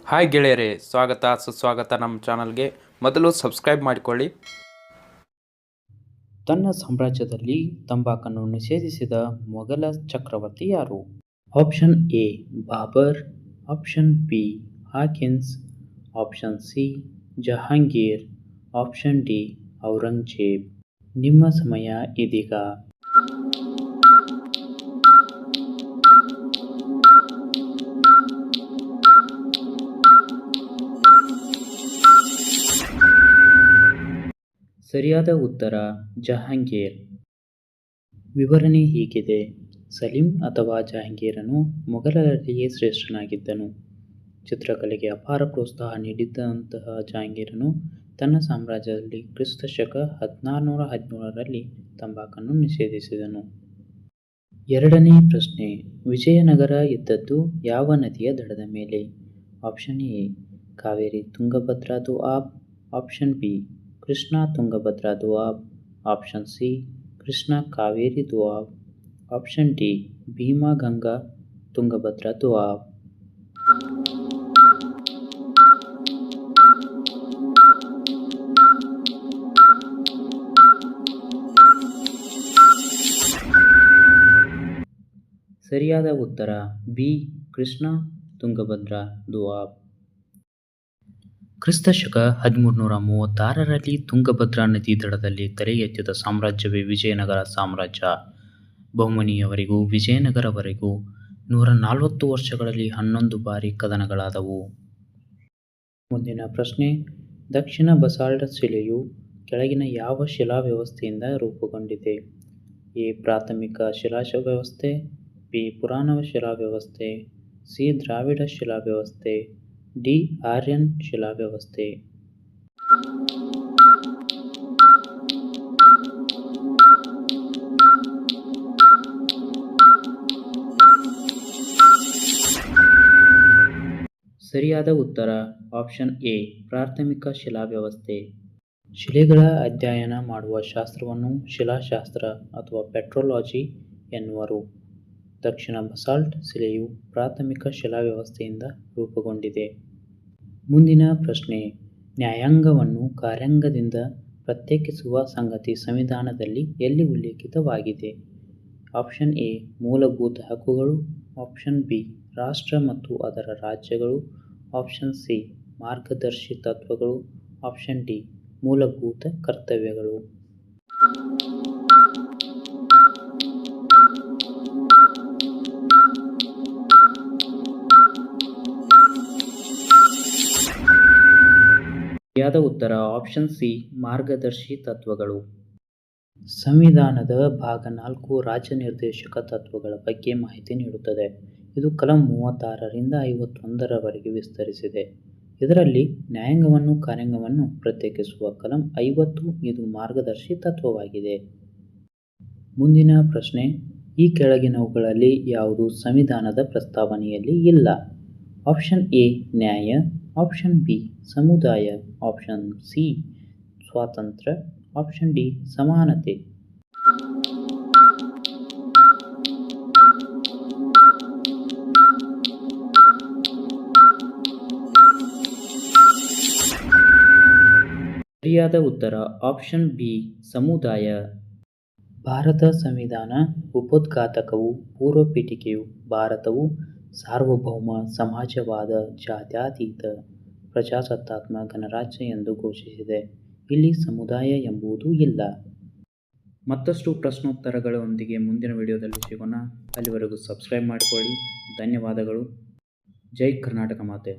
Hi ಗೆಳೆಯರೇ, ಸ್ವಾಗತ ಸುಸ್ವಾಗತ ನಮ್ಮ ಚಾನಲ್ಗೆ. ಮೊದಲು ಸಬ್ಸ್ಕ್ರೈಬ್ ಮಾಡಿಕೊಳ್ಳಿ. ತನ್ನ ಸಾಮ್ರಾಜ್ಯದಲ್ಲಿ ತಂಬಾಕನ್ನು ನಿಷೇಧಿಸಿದ ಮೊಘಲ ಚಕ್ರವರ್ತಿ ಯಾರು? Option A Babur, option B Hawkins, option C Jahangir, option D Aurangzeb. ನಿಮ್ಮ ಸಮಯ ಇದೀಗ. ಸರಿಯಾದ ಉತ್ತರ ಜಹಾಂಗೀರ್. ವಿವರಣೆ ಹೀಗಿದೆ: ಸಲೀಂ ಅಥವಾ ಜಹಾಂಗೀರನು ಮೊಘಲರಲ್ಲಿಯೇ ಶ್ರೇಷ್ಠನಾಗಿದ್ದನು. ಚಿತ್ರಕಲೆಗೆ ಅಪಾರ ಪ್ರೋತ್ಸಾಹ ನೀಡಿದಂತಹ ಜಹಾಂಗೀರನು ತನ್ನ ಸಾಮ್ರಾಜ್ಯದಲ್ಲಿ ಕ್ರಿಸ್ತಶಕ 1617ರಲ್ಲಿ ತಂಬಾಕನ್ನು ನಿಷೇಧಿಸಿದನು. ಎರಡನೇ ಪ್ರಶ್ನೆ: ವಿಜಯನಗರ ಇದ್ದದ್ದು ಯಾವ ನದಿಯ ದಡದ ಮೇಲೆ? Option A Kaveri Tungabhadra doab, option B Krishna Tungabhadra doab, option C Krishna Kaveri doab, option D Bhima Ganga Tungabhadra doab. ಸರಿಯಾದ ಉತ್ತರ ಬಿ ಕೃಷ್ಣಾ ತುಂಗಭದ್ರಾ ದೋಆಬ್. ಕ್ರಿಸ್ತಶಕ 1336ರಲ್ಲಿ ತುಂಗಭದ್ರಾ ನದಿ ದಡದಲ್ಲಿ ತಲೆ ಎತ್ತಿದ ಸಾಮ್ರಾಜ್ಯವೇ ವಿಜಯನಗರ ಸಾಮ್ರಾಜ್ಯ. ಬಹಮನಿಯವರೆಗೂ ವಿಜಯನಗರವರೆಗೂ 140 ವರ್ಷಗಳಲ್ಲಿ 11 ಬಾರಿ ಕದನಗಳಾದವು. ಮುಂದಿನ ಪ್ರಶ್ನೆ: ದಕ್ಷಿಣ ಬಸಾಲ್ಟ್ ಶಿಲೆಯು ಕೆಳಗಿನ ಯಾವ ಶಿಲಾ ವ್ಯವಸ್ಥೆಯಿಂದ ರೂಪುಗೊಂಡಿದೆ? ಎ ಪ್ರಾಥಮಿಕ ಶಿಲಾ ವ್ಯವಸ್ಥೆ, ಬಿ ಪುರಾಣ ಶಿಲಾ ವ್ಯವಸ್ಥೆ, ಸಿ ದ್ರಾವಿಡ ಶಿಲಾ ವ್ಯವಸ್ಥೆ, ಡಿ ಆರ್ಯನ್ ಶಿಲಾ ವ್ಯವಸ್ಥೆ. ಸರಿಯಾದ ಉತ್ತರ ಆಪ್ಷನ್ ಎ ಪ್ರಾಥಮಿಕ ಶಿಲಾ ವ್ಯವಸ್ಥೆ. ಶಿಲೆಗಳ ಅಧ್ಯಯನ ಮಾಡುವ ಶಾಸ್ತ್ರವನ್ನು ಶಿಲಾಶಾಸ್ತ್ರ ಅಥವಾ ಪೆಟ್ರೋಲಾಜಿ ಎನ್ನುವರು. ದಕ್ಷಿಣ ಬಸಾಲ್ಟ್ ಶಿಲೆಯು ಪ್ರಾಥಮಿಕ ಶಿಲಾ ವ್ಯವಸ್ಥೆಯಿಂದ ರೂಪುಗೊಂಡಿದೆ. ಮುಂದಿನ ಪ್ರಶ್ನೆ: ನ್ಯಾಯಾಂಗವನ್ನು ಕಾರ್ಯಾಂಗದಿಂದ ಪ್ರತ್ಯೇಕಿಸುವ ಸಂಗತಿ ಸಂವಿಧಾನದಲ್ಲಿ ಎಲ್ಲಿ ಉಲ್ಲೇಖಿತವಾಗಿದೆ? ಆಪ್ಷನ್ ಎ ಮೂಲಭೂತ ಹಕ್ಕುಗಳು, ಆಪ್ಷನ್ ಬಿ ರಾಷ್ಟ್ರ ಮತ್ತು ಅದರ ರಾಜ್ಯಗಳು, ಆಪ್ಷನ್ ಸಿ ಮಾರ್ಗದರ್ಶಿ ತತ್ವಗಳು, ಆಪ್ಷನ್ ಡಿ ಮೂಲಭೂತ ಕರ್ತವ್ಯಗಳು. ಸರಿಯಾದ ಉತ್ತರ ಆಪ್ಷನ್ ಸಿ ಮಾರ್ಗದರ್ಶಿ ತತ್ವಗಳು. ಸಂವಿಧಾನದ ಭಾಗ 4 ರಾಜ್ಯ ನಿರ್ದೇಶಕ ತತ್ವಗಳ ಬಗ್ಗೆ ಮಾಹಿತಿ ನೀಡುತ್ತದೆ. ಇದು ಕಲಂ 36ರಿಂದ 51ರವರೆಗೆ ವಿಸ್ತರಿಸಿದೆ. ಇದರಲ್ಲಿ ನ್ಯಾಯಾಂಗವನ್ನು ಕಾರ್ಯಾಂಗವನ್ನು ಪ್ರತ್ಯೇಕಿಸುವ ಕಲಂ 50 ಇದು ಮಾರ್ಗದರ್ಶಿ ತತ್ವವಾಗಿದೆ. ಮುಂದಿನ ಪ್ರಶ್ನೆ: ಈ ಕೆಳಗಿನವುಗಳಲ್ಲಿ ಯಾವುದು ಸಂವಿಧಾನದ ಪ್ರಸ್ತಾವನೆಯಲ್ಲಿ ಇಲ್ಲ? ಆಪ್ಷನ್ ಎ ನ್ಯಾಯ, ಆಪ್ಷನ್ ಬಿ ಸಮುದಾಯ, ಆಪ್ಷನ್ ಸಿ ಸ್ವಾತಂತ್ರ್ಯ, ಆಪ್ಷನ್ ಡಿ ಸಮಾನತೆ. ಸರಿಯಾದ ಉತ್ತರ ಆಪ್ಷನ್ ಬಿ ಸಮುದಾಯ. ಭಾರತ ಸಂವಿಧಾನ ಉಪೋದ್ಘಾತಕವು ಪೂರ್ವ ಪೀಠಿಕೆಯು ಭಾರತವು ಸಾರ್ವಭೌಮ ಸಮಾಜವಾದ ಜಾತ್ಯತೀತ ಪ್ರಜಾಸತ್ತಾತ್ಮಕ ಗಣರಾಜ್ಯ ಎಂದು ಘೋಷಿಸಿದೆ. ಇಲ್ಲಿ ಸಮುದಾಯ ಎಂಬುದು ಇಲ್ಲ. ಮತ್ತಷ್ಟು ಪ್ರಶ್ನೋತ್ತರಗಳೊಂದಿಗೆ ಮುಂದಿನ ವಿಡಿಯೋದಲ್ಲಿ ಸಿಗೋಣ. ಅಲ್ಲಿವರೆಗೂ ಸಬ್ಸ್ಕ್ರೈಬ್ ಮಾಡಿಕೊಳ್ಳಿ. ಧನ್ಯವಾದಗಳು. ಜೈ ಕರ್ನಾಟಕ ಮಾತೆ.